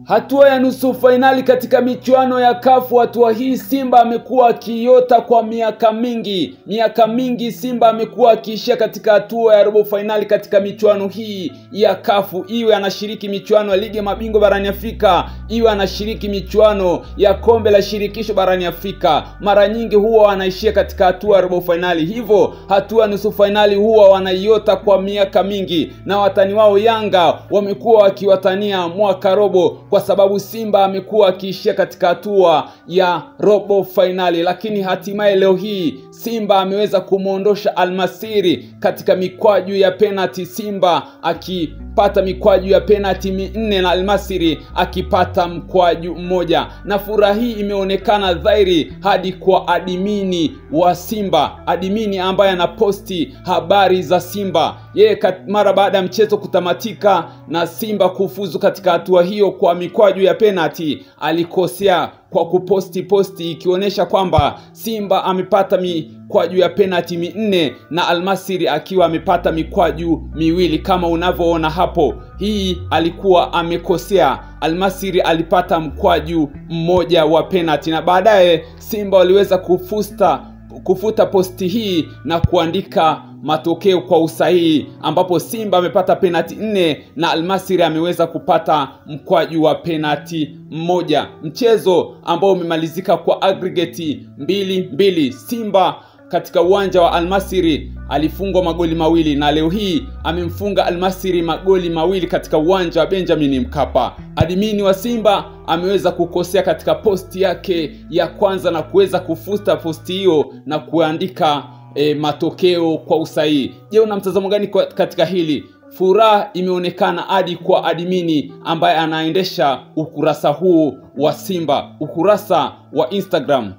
Hatua ya nusu fainali katika michuano ya CAF. Hatua hii Simba amekuwa akiota kwa miaka mingi. Simba amekuwa akiishia katika hatua ya robo fainali katika michuano hii ya CAF. Iwe anashiriki michuano ya ligi ya mabingwa barani Afrika, iwe anashiriki michuano ya kombe la shirikisho barani Afrika, mara nyingi huwa wanaishia katika hatua ya robo fainali. Hivyo hatua ya nusu fainali huwa wanaiota kwa miaka mingi, na watani wao Yanga wamekuwa wakiwatania mwaka robo kwa sababu Simba amekuwa akiishia katika hatua ya robo finali. Lakini hatimaye leo hii Simba ameweza kumuondosha Al-Masry katika mikwaju ya penalty, Simba akipata mikwaju ya penalty 4 na Al-Masry akipata mkwaju mmoja, na furaha hii imeonekana dhahiri hadi kwa admini wa Simba, admini ambaye anaposti habari za Simba. Yeye mara baada ya mchezo kutamatika na Simba kufuzu katika hatua hiyo kwa mikwaju ya penalty, alikosea kwa posti ikionyesha kwamba Simba amepata mikwaju ya penalty 4 na Al-Masry akiwa amepata mikwaju 2 kama unavyoona hapo. Hii alikuwa amekosea. Al-Masry alipata mkwaju mmoja wa penalty, na baadaye Simba waliweza kufuta posti hii na kuandika matokeo kwa usahihi, ambapo Simba amepata penalty 4 na Al-Masry ameweza kupata mkwaju wa penalty 1. Mchezo ambao umemalizika kwa aggregate 2-2. Simba katika uwanja wa Al-Masry alifungwa magoli 2, na leo hii amemfunga Al-Masry magoli 2 katika uwanja wa Benjamin Mkapa. Admini wa Simba ameweza kukosea katika posti yake ya kwanza na kuweza kufuta posti hiyo na kuandika matokeo kwa usahihi. Je, una mtazamo gani katika hili? Furaha imeonekana hadi kwa admini ambaye anaendesha ukurasa huu wa Simba, ukurasa wa Instagram.